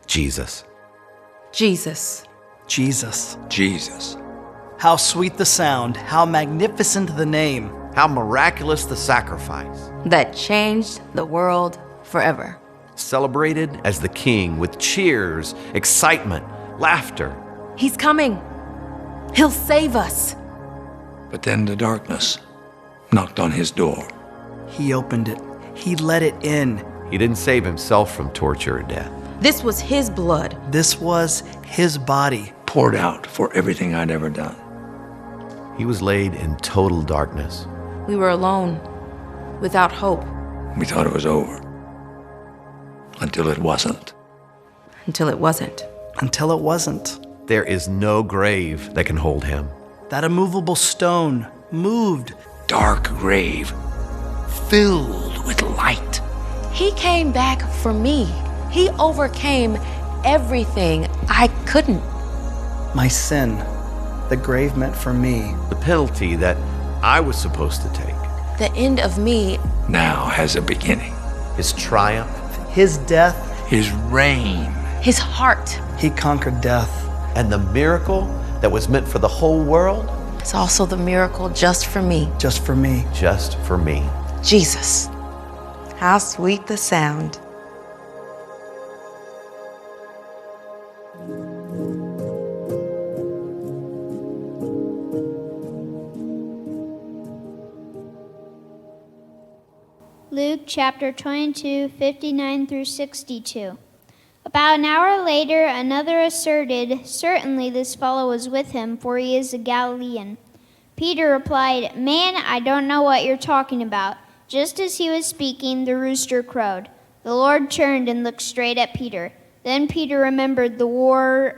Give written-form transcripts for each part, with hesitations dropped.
Jesus. Jesus. Jesus. Jesus. How sweet the sound, how magnificent the name. How miraculous the sacrifice. That changed the world forever. Celebrated as the King with cheers, excitement, laughter. He's coming. He'll save us. But then the darkness knocked on his door. He opened it. He let it in. He didn't save himself from torture or death. This was his blood. This was his body. Poured out for everything I'd ever done. He was laid in total darkness. We were alone, without hope. We thought it was over. Until it wasn't. Until it wasn't. Until it wasn't. There is no grave that can hold him. That immovable stone moved. Dark grave. Filled with light. He came back for me. He overcame everything I couldn't. My sin. The grave meant for me. The penalty that I was supposed to take. The end of me. Now has a beginning. His triumph. His death. His reign. His heart. He conquered death. And the miracle that was meant for the whole world. It's also the miracle just for me. Just for me. Just for me. Jesus. How sweet the sound. Luke chapter 22, 59 through 62. About an hour later, another asserted, "Certainly this fellow was with him, for he is a Galilean." Peter replied, "Man, I don't know what you're talking about." Just as he was speaking, the rooster crowed. The Lord turned and looked straight at Peter. Then Peter remembered the word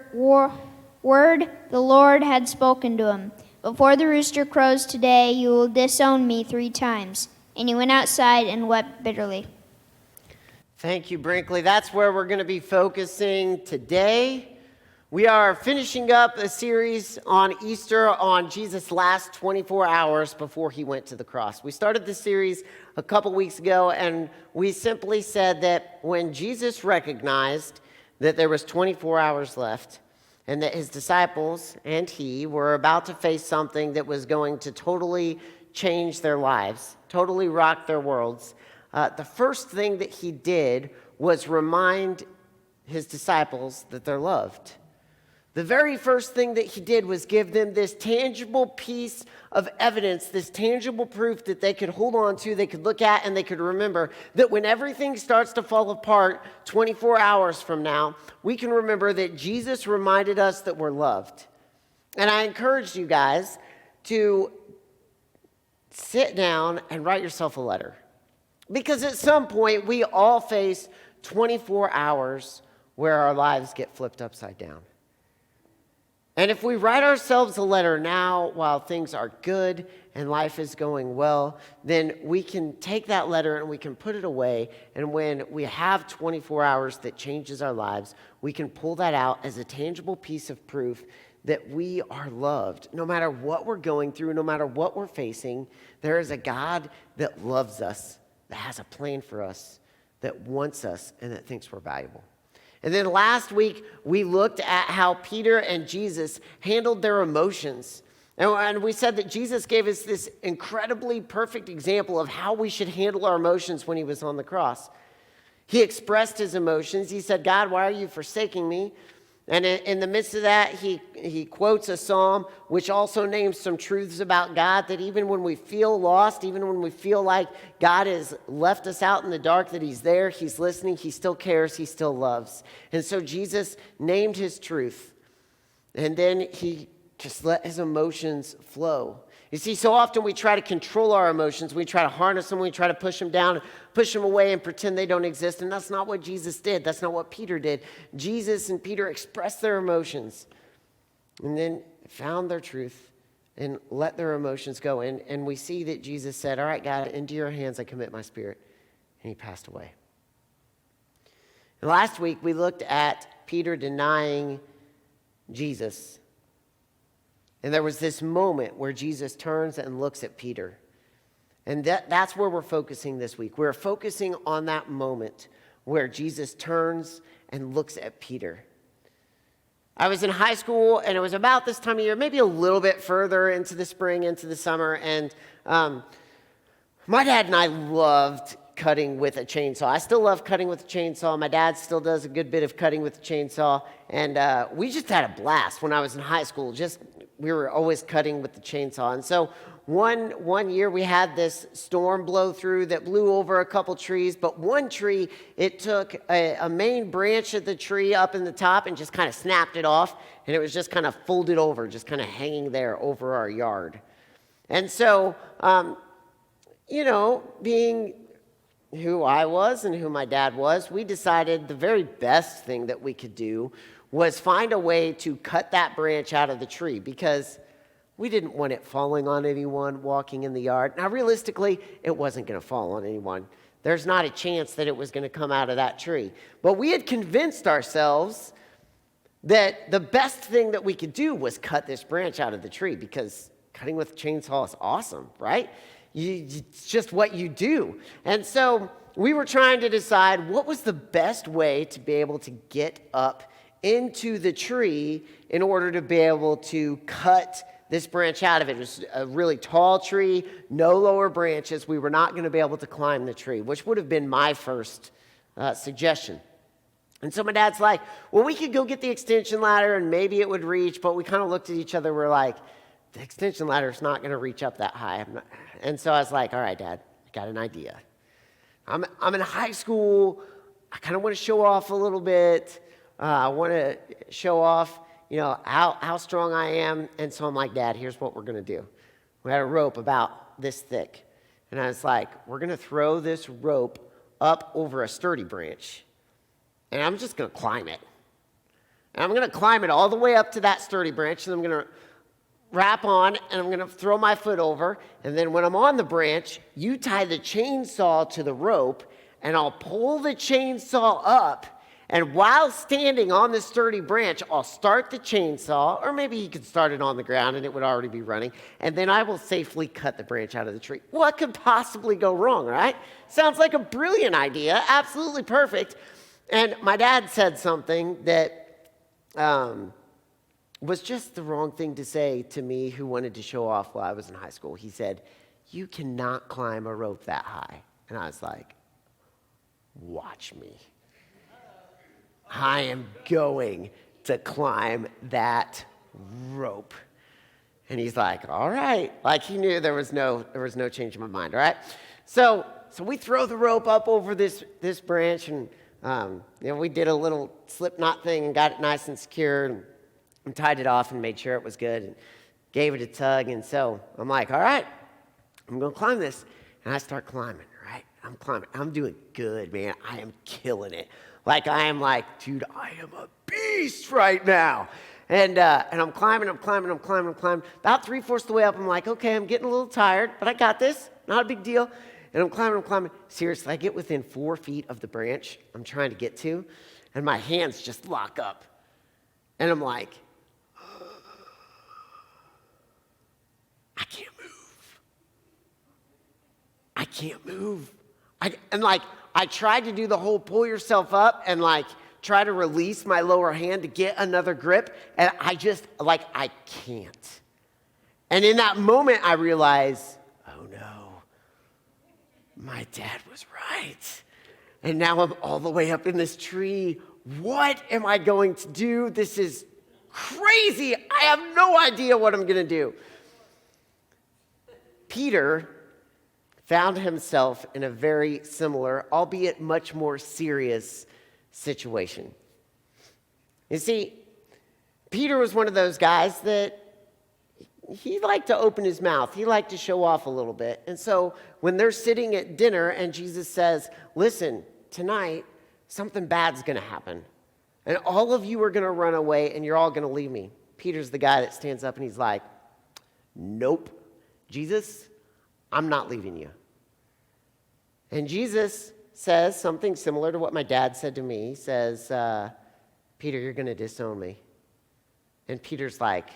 the Lord had spoken to him. "Before the rooster crows today, you will disown me 3 times." And he went outside and wept bitterly. Thank you, Brinkley. That's where we're going to be focusing today. We are finishing up a series on Easter on Jesus' last 24 hours before he went to the cross. We started this series a couple weeks ago, and we simply said that when Jesus recognized that there was 24 hours left and that his disciples and he were about to face something that was going to totally change their lives, totally rock their worlds, the first thing that he did was remind his disciples that they're loved. The very first thing that he did was give them this tangible piece of evidence, this tangible proof that they could hold on to, they could look at, and they could remember that when everything starts to fall apart 24 hours from now, we can remember that Jesus reminded us that we're loved. And I encourage you guys to sit down and write yourself a letter. Because at some point, we all face 24 hours where our lives get flipped upside down. And if we write ourselves a letter now while things are good and life is going well, then we can take that letter and we can put it away. And when we have 24 hours that changes our lives, we can pull that out as a tangible piece of proof that we are loved. No matter what we're going through, no matter what we're facing, there is a God that loves us, that has a plan for us, that wants us, and that thinks we're valuable. And then last week, we looked at how Peter and Jesus handled their emotions. And we said that Jesus gave us this incredibly perfect example of how we should handle our emotions when he was on the cross. He expressed his emotions. He said, "God, why are you forsaking me?" And in the midst of that, he quotes a psalm which also names some truths about God, that even when we feel lost, even when we feel like God has left us out in the dark, that he's there, he's listening, he still cares, he still loves. And so Jesus named his truth. And then he just let his emotions flow. You see, so often we try to control our emotions. We try to harness them. We try to push them down, push them away, and pretend they don't exist. And that's not what Jesus did. That's not what Peter did. Jesus and Peter expressed their emotions and then found their truth and let their emotions go. And we see that Jesus said, "All right, God, into your hands I commit my spirit." And he passed away. And last week, we looked at Peter denying Jesus. And there was this moment where Jesus turns and looks at Peter. And that's where we're focusing this week. We're focusing on that moment where Jesus turns and looks at Peter. I was in high school, and it was about this time of year, maybe a little bit further into the spring, into the summer, and my dad and I loved cutting with a chainsaw. I still love cutting with a chainsaw. My dad still does a good bit of cutting with a chainsaw, and we just had a blast when I was in high school. We were always cutting with the chainsaw, and so one year we had this storm blow through that blew over a couple trees, but one tree, it took a main branch of the tree up in the top and just kind of snapped it off, and it was just kind of folded over, just kind of hanging there over our yard. And so, being who I was and who my dad was, we decided the very best thing that we could do was find a way to cut that branch out of the tree, because we didn't want it falling on anyone walking in the yard. Now, realistically, it wasn't going to fall on anyone. There's not a chance that it was going to come out of that tree. But we had convinced ourselves that the best thing that we could do was cut this branch out of the tree, because cutting with a chainsaw is awesome, right? It's just what you do. And so we were trying to decide what was the best way to be able to get up into the tree in order to be able to cut this branch out of it. It was a really tall tree, no lower branches. We were not going to be able to climb the tree, which would have been my first suggestion. And so my dad's like, well, we could go get the extension ladder and maybe it would reach, but we kind of looked at each other. We're like, the extension ladder is not going to reach up that high. And so I was like, all right, Dad, I got an idea. I'm in high school. I kind of want to show off a little bit. I want to show off, how strong I am. And so I'm like, Dad, here's what we're going to do. We had a rope about this thick. And I was like, we're going to throw this rope up over a sturdy branch. And I'm just going to climb it. And I'm going to climb it all the way up to that sturdy branch. And I'm going to wrap on, and I'm going to throw my foot over. And then when I'm on the branch, you tie the chainsaw to the rope, and I'll pull the chainsaw up. And while standing on this sturdy branch, I'll start the chainsaw, or maybe you could start it on the ground and it would already be running, and then I will safely cut the branch out of the tree. What could possibly go wrong, right? Sounds like a brilliant idea, absolutely perfect. And my dad said something that was just the wrong thing to say to me, who wanted to show off while I was in high school. He said, "You cannot climb a rope that high." And I was like, watch me. I am going to climb that rope. And he's like, all right. Like he knew there was no change in my mind, all right? So we throw the rope up over this branch, and we did a little slip knot thing and got it nice and secure and tied it off and made sure it was good and gave it a tug. And so I'm like, all right, I'm going to climb this. And I start climbing, right? I'm climbing. I'm doing good, man. I am killing it. Like, I am like, dude, I am a beast right now. And I'm climbing. About 3/4 the way up, I'm like, okay, I'm getting a little tired, but I got this. Not a big deal. And I'm climbing. Seriously, I get within 4 feet of the branch I'm trying to get to, and my hands just lock up. And I'm like, I can't move. I tried to do the whole pull yourself up and try to release my lower hand to get another grip, and I can't. And in that moment, I realized, oh no, my dad was right. And now I'm all the way up in this tree. What am I going to do? This is crazy. I have no idea what I'm going to do. Peter found himself in a very similar, albeit much more serious situation. You see, Peter was one of those guys that he liked to open his mouth. He liked to show off a little bit. And so when they're sitting at dinner and Jesus says, listen, tonight something bad's going to happen. And all of you are going to run away and you're all going to leave me. Peter's the guy that stands up and he's like, nope, Jesus, I'm not leaving you. And Jesus says something similar to what my dad said to me. He says, Peter, you're going to disown me. And Peter's like,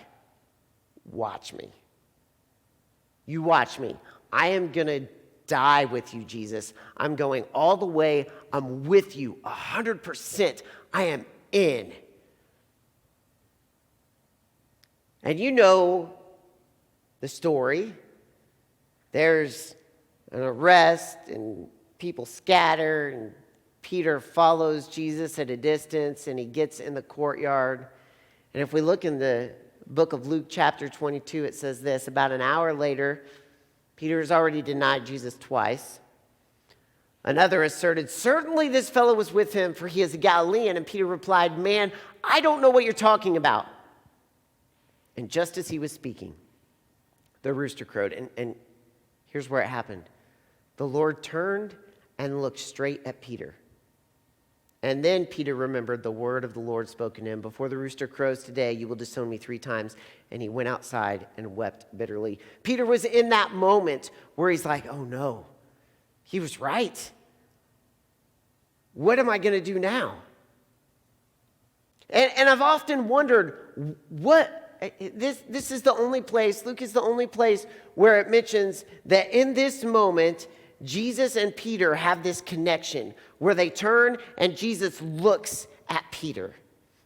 watch me. You watch me. I am going to die with you, Jesus. I'm going all the way. I'm with you 100%. I am in. And you know the story. There's an arrest and people scatter and Peter follows Jesus at a distance and he gets in the courtyard. And if we look in the book of Luke chapter 22, it says this: about an hour later, Peter has already denied Jesus twice. Another asserted, certainly this fellow was with him, for he is a Galilean. And Peter replied, man, I don't know what you're talking about. And just as he was speaking, the rooster crowed. And here's where it happened. The Lord turned and looked straight at Peter. And then Peter remembered the word of the Lord spoken to him. Before the rooster crows today, you will disown me 3 times. And he went outside and wept bitterly. Peter was in that moment where he's like, oh no, he was right. What am I going to do now? And I've often wondered, this is the only place, Luke is the only place where it mentions that in this moment, Jesus and Peter have this connection where they turn and Jesus looks at Peter.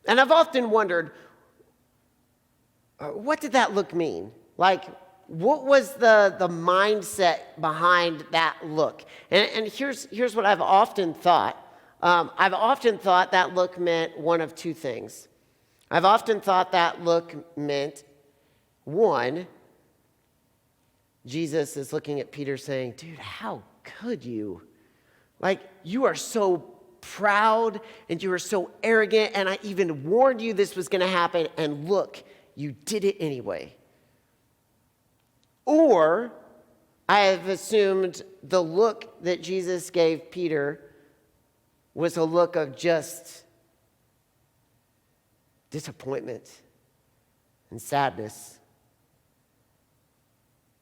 And I've often wondered, what did that look mean? Like, what was the mindset behind that look? And here's what I've often thought. I've often thought that look meant one of 2 things. I've often thought that look meant, one, Jesus is looking at Peter saying, dude, how could you? Like, you are so proud and you are so arrogant, and I even warned you this was going to happen, and look, you did it anyway. Or I have assumed the look that Jesus gave Peter was a look of just disappointment and sadness,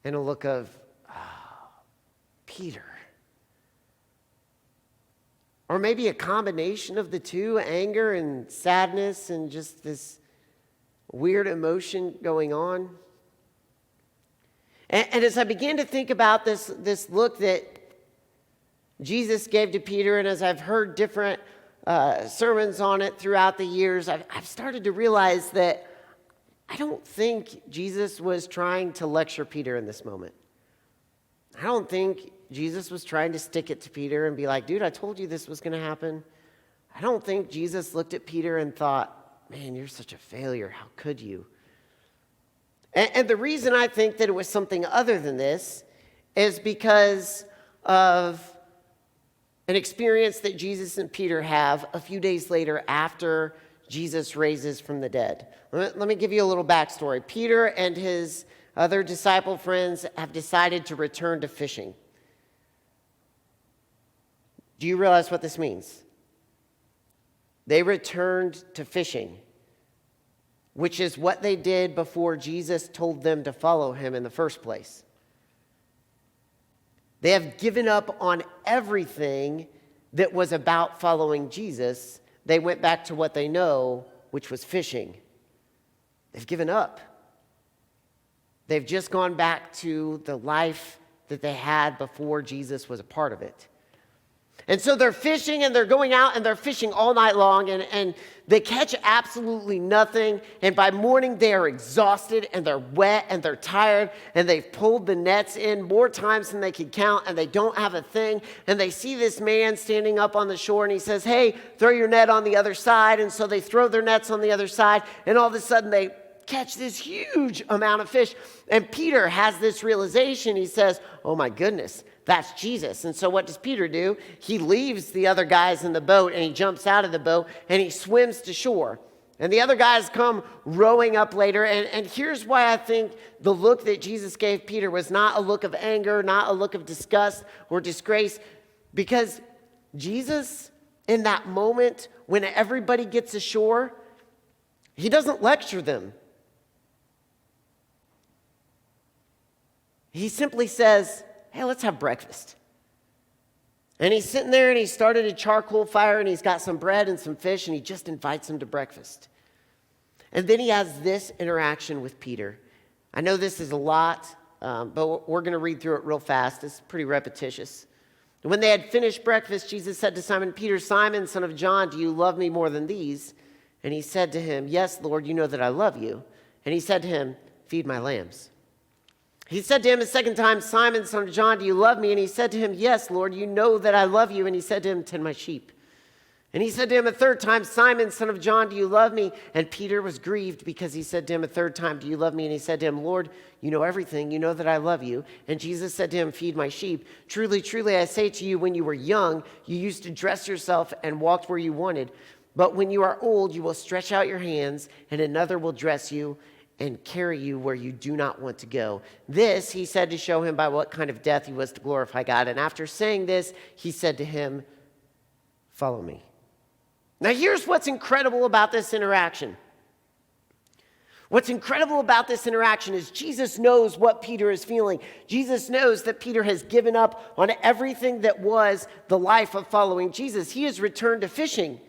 and a look of, Peter. Or maybe a combination of the two, anger and sadness and just this weird emotion going on. And as I began to think about this look that Jesus gave to Peter, and as I've heard different sermons on it throughout the years, I've started to realize that I don't think Jesus was trying to lecture Peter in this moment. I don't think Jesus was trying to stick it to Peter and be like, dude, I told you this was going to happen. I don't think Jesus looked at Peter and thought, man, you're such a failure. How could you? And the reason I think that it was something other than this is because of an experience that Jesus and Peter have a few days later after Jesus raises from the dead. Let me give you a little backstory. Peter and his other disciple friends have decided to return to fishing. Do you realize what this means? They returned to fishing, which is what they did before Jesus told them to follow him in the first place. They have given up on everything that was about following Jesus. They went back to what they know, which was fishing. They've given up. They've just gone back to the life that they had before Jesus was a part of it. And so they're fishing, and they're going out and they're fishing all night long, and they catch absolutely nothing. And by morning they are exhausted and they're wet and they're tired, and they've pulled the nets in more times than they can count, and they don't have a thing. And they see this man standing up on the shore, and he says, hey, throw your net on the other side. And so they throw their nets on the other side, and all of a sudden they catch this huge amount of fish. And Peter has this realization. He says, oh my goodness, that's Jesus. And so what does Peter do? He leaves the other guys in the boat, and he jumps out of the boat and he swims to shore. And the other guys come rowing up later. And here's why I think the look that Jesus gave Peter was not a look of anger, not a look of disgust or disgrace, because Jesus, in that moment when everybody gets ashore, he doesn't lecture them. He simply says, hey, let's have breakfast. And he's sitting there, and he started a charcoal fire, and he's got some bread and some fish, and he just invites him to breakfast. And then he has this interaction with Peter. I know this is a lot, but we're going to read through it real fast. It's pretty repetitious. When they had finished breakfast, Jesus said to Simon Peter, "Simon, son of John, do you love me more than these?" And he said to him, "Yes, Lord, you know that I love you." And he said to him, "Feed my lambs." He said to him a second time, "Simon, son of John, do you love me?" And he said to him, "Yes, Lord, you know that I love you." And he said to him, "Tend my sheep." And he said to him a third time, "Simon, son of John, do you love me?" And Peter was grieved because he said to him a third time, "Do you love me?" And he said to him, "Lord, you know everything. You know that I love you." And Jesus said to him, "Feed my sheep. Truly, truly, I say to you, when you were young, you used to dress yourself and walked where you wanted. But when you are old, you will stretch out your hands, and another will dress you and carry you where you do not want to go." This he said to show him by what kind of death he was to glorify God. And after saying this, he said to him, "Follow me." Now here's what's incredible about this interaction. What's incredible about this interaction is Jesus knows what Peter is feeling. Jesus knows that Peter has given up on everything that was the life of following Jesus. He has returned to fishing.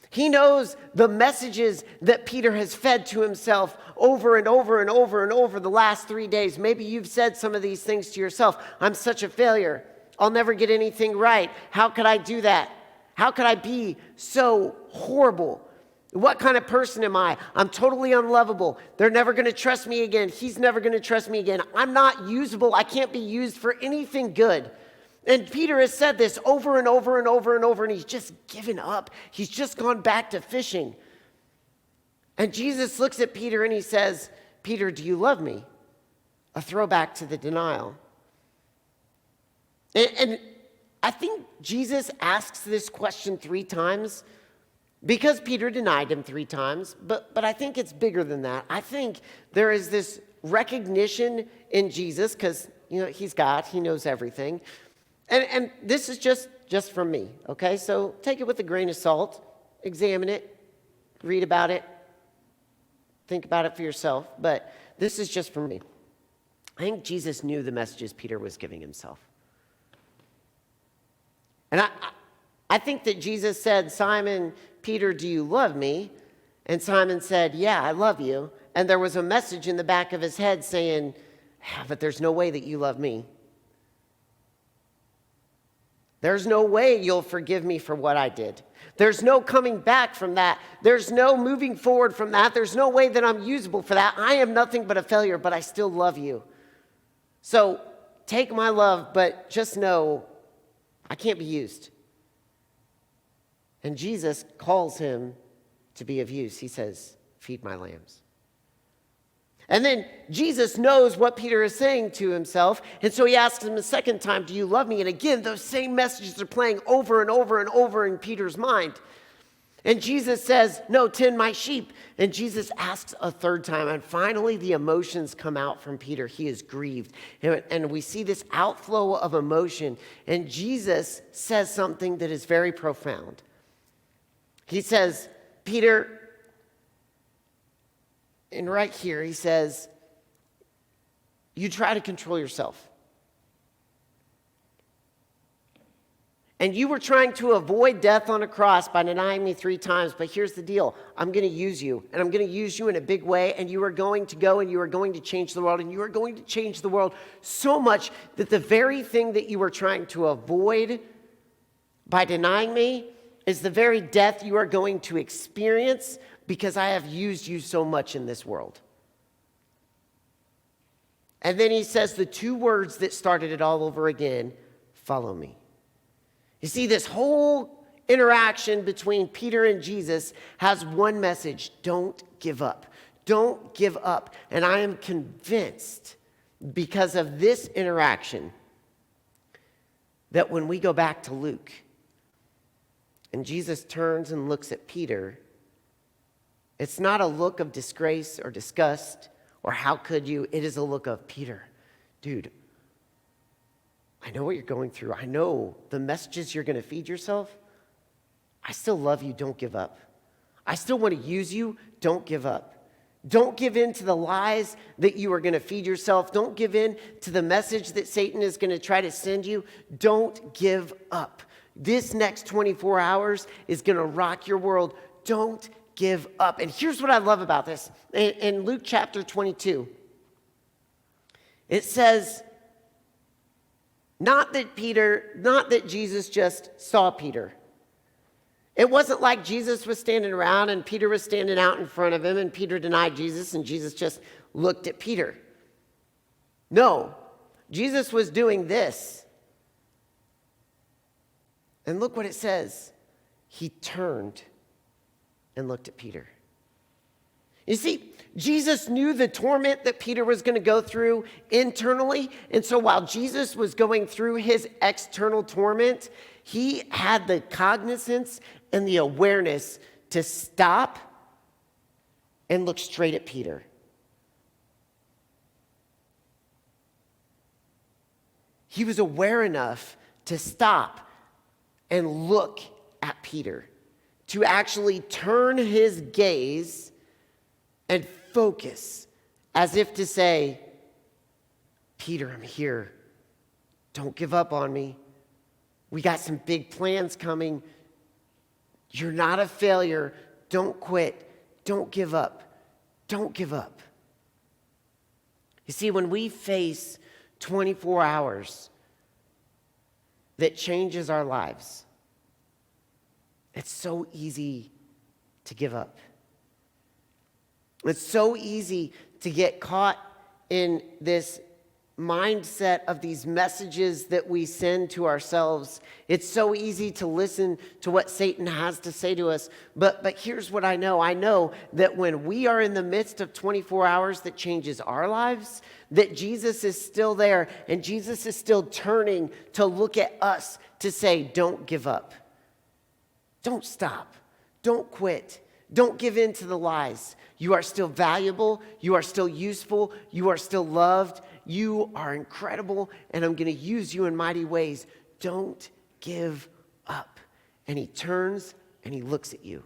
He knows the messages that Peter has fed to himself over and over and over and over the last 3 days. Maybe you've said some of these things to yourself. "I'm such a failure. I'll never get anything right. How could I do that? How could I be so horrible? What kind of person am I? I'm totally unlovable. They're never going to trust me again. He's never going to trust me again. I'm not usable. I can't be used for anything good." And Peter has said this over and over and over and over, and he's just given up. He's just gone back to fishing. And Jesus looks at Peter and he says, "Peter, do you love me?" A throwback to the denial. And I think Jesus asks this question 3 times because Peter denied him 3 times, but I think it's bigger than that. I think there is this recognition in Jesus because, he's God, he knows everything. And this is just from me, okay? So take it with a grain of salt, examine it, read about it, think about it for yourself, but this is just from me. I think Jesus knew the messages Peter was giving himself. And I think that Jesus said, "Simon, Peter, do you love me?" And Simon said, "Yeah, I love you." And there was a message in the back of his head saying, "Yeah, but there's no way that you love me. There's no way you'll forgive me for what I did. There's no coming back from that. There's no moving forward from that. There's no way that I'm usable for that. I am nothing but a failure, but I still love you. So take my love, but just know I can't be used." And Jesus calls him to be of use. He says, "Feed my lambs." And then Jesus knows what Peter is saying to himself. And so he asks him a second time, "Do you love me?" And again, those same messages are playing over and over and over in Peter's mind. And Jesus says, "No, tend my sheep." And Jesus asks a third time. And finally, the emotions come out from Peter. He is grieved. And we see this outflow of emotion. And Jesus says something that is very profound. He says, "Peter," and right here, he says, "You try to control yourself. And you were trying to avoid death on a cross by denying me 3 times. But here's the deal. I'm going to use you. And I'm going to use you in a big way. And you are going to go and you are going to change the world. And you are going to change the world so much that the very thing that you were trying to avoid by denying me is the very death you are going to experience because I have used you so much in this world." And then he says the 2 words that started it all over again, "Follow me." You see, this whole interaction between Peter and Jesus has one message: don't give up. Don't give up. And I am convinced because of this interaction that when we go back to Luke and Jesus turns and looks at Peter, it's not a look of disgrace or disgust or how could you. It is a look of, "Peter, dude, I know what you're going through. I know the messages you're going to feed yourself. I still love you. Don't give up. I still want to use you. Don't give up. Don't give in to the lies that you are going to feed yourself. Don't give in to the message that Satan is going to try to send you. Don't give up. This next 24 hours is going to rock your world. Don't give up." And here's what I love about this. In Luke chapter 22, It says, not that Jesus just saw Peter. It wasn't like Jesus was standing around and Peter was standing out in front of him and Peter denied Jesus and Jesus just looked at Peter. No, Jesus was doing this. And look what it says. He turned and looked at Peter. You see, Jesus knew the torment that Peter was going to go through internally. And so while Jesus was going through his external torment, he had the cognizance and the awareness to stop and look straight at Peter. He was aware enough to stop and look at Peter, to actually turn his gaze and focus, as if to say, Peter, I'm here. Don't give up on me. We got some big plans coming. You're not a failure. Don't quit. Don't give up. Don't give up. You see, when we face 24 hours that changes our lives, it's so easy to give up. It's so easy to get caught in this mindset of these messages that we send to ourselves. It's so easy to listen to what Satan has to say to us. But here's what I know. I know that when we are in the midst of 24 hours that changes our lives, that Jesus is still there and Jesus is still turning to look at us to say, don't give up. Don't stop. Don't quit. Don't give in to the lies. You are still valuable. You are still useful. You are still loved. You are incredible, and I'm going to use you in mighty ways. Don't give up. And he turns and he looks at you.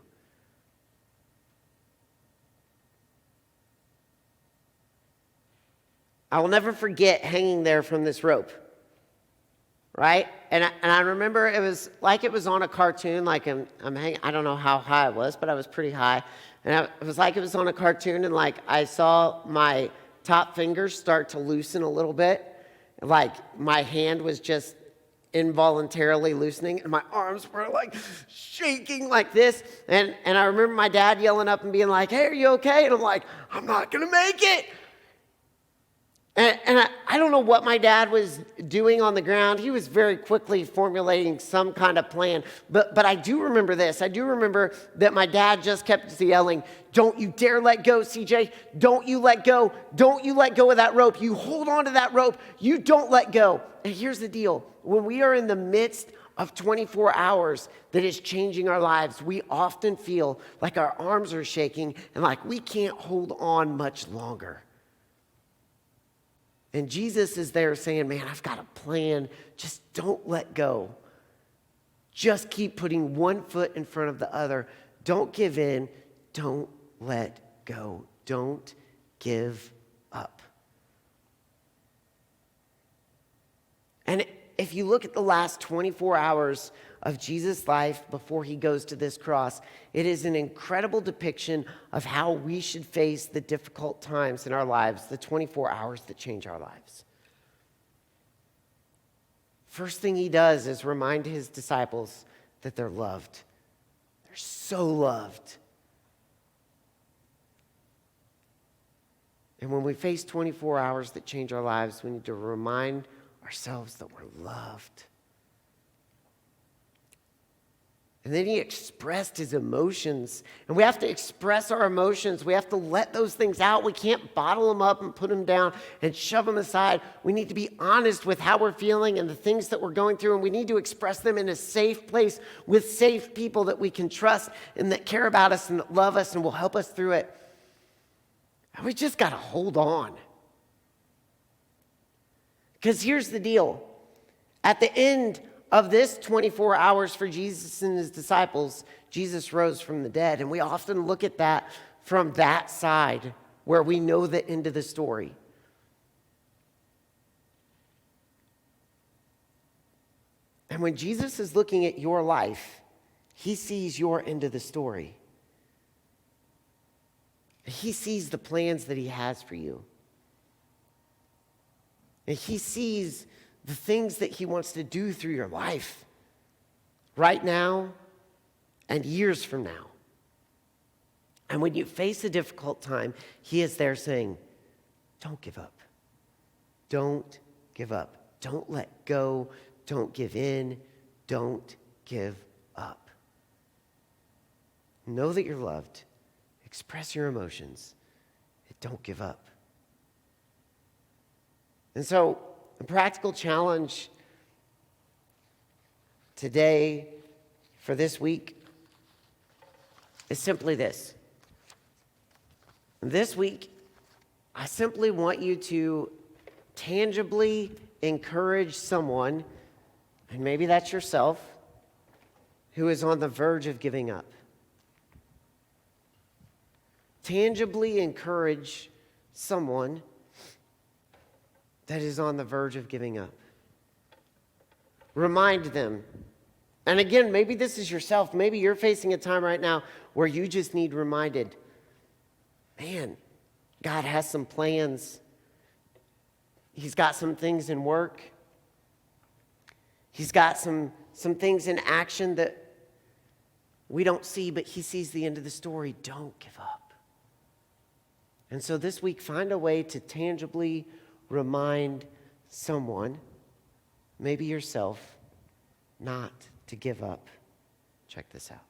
I will never forget hanging there from this rope. Right? And I remember it was like it was on a cartoon, like I'm hanging, I don't know how high I was, but I was pretty high. And it was like it was on a cartoon, and like I saw my top fingers start to loosen a little bit. Like my hand was just involuntarily loosening, and my arms were like shaking like this. And I remember my dad yelling up and being like, hey, are you okay? And I'm like, I'm not going to make it. And I don't know what my dad was doing on the ground. He was very quickly formulating some kind of plan. But I do remember this. I do remember that my dad just kept yelling, don't you dare let go, CJ. Don't you let go. Don't you let go of that rope. You hold on to that rope. You don't let go. And here's the deal. When we are in the midst of 24 hours that is changing our lives, we often feel like our arms are shaking and like we can't hold on much longer. And Jesus is there saying, man, I've got a plan. Just don't let go. Just keep putting one foot in front of the other. Don't give in. Don't let go. Don't give up. And if you look at the last 24 hours of Jesus' life before he goes to this cross, it is an incredible depiction of how we should face the difficult times in our lives, the 24 hours that change our lives. First thing he does is remind his disciples that they're loved. They're so loved. And when we face 24 hours that change our lives, we need to remind ourselves that we're loved. And then he expressed his emotions. And we have to express our emotions. We have to let those things out. We can't bottle them up and put them down and shove them aside. We need to be honest with how we're feeling and the things that we're going through. And we need to express them in a safe place with safe people that we can trust and that care about us and that love us and will help us through it. And we just got to hold on. Because here's the deal. At the end of this 24 hours for Jesus and his disciples, Jesus rose from the dead. And we often look at that from that side where we know the end of the story. And when Jesus is looking at your life, he sees your end of the story. He sees the plans that he has for you. And he sees the things that he wants to do through your life right now and years from now. And when you face a difficult time, he is there saying, don't give up. Don't give up. Don't let go. Don't give in. Don't give up. Know that you're loved. Express your emotions. Don't give up. And so, a practical challenge today for this week is simply this. This week, I simply want you to tangibly encourage someone, and maybe that's yourself, who is on the verge of giving up. Tangibly encourage someone that is on the verge of giving up. Remind them. And again, maybe this is yourself. Maybe you're facing a time right now where you just need reminded, man, God has some plans. He's got some things in work. He's got some things in action that we don't see, but he sees the end of the story. Don't give up. And so this week, find a way to tangibly remind someone, maybe yourself, not to give up. Check this out.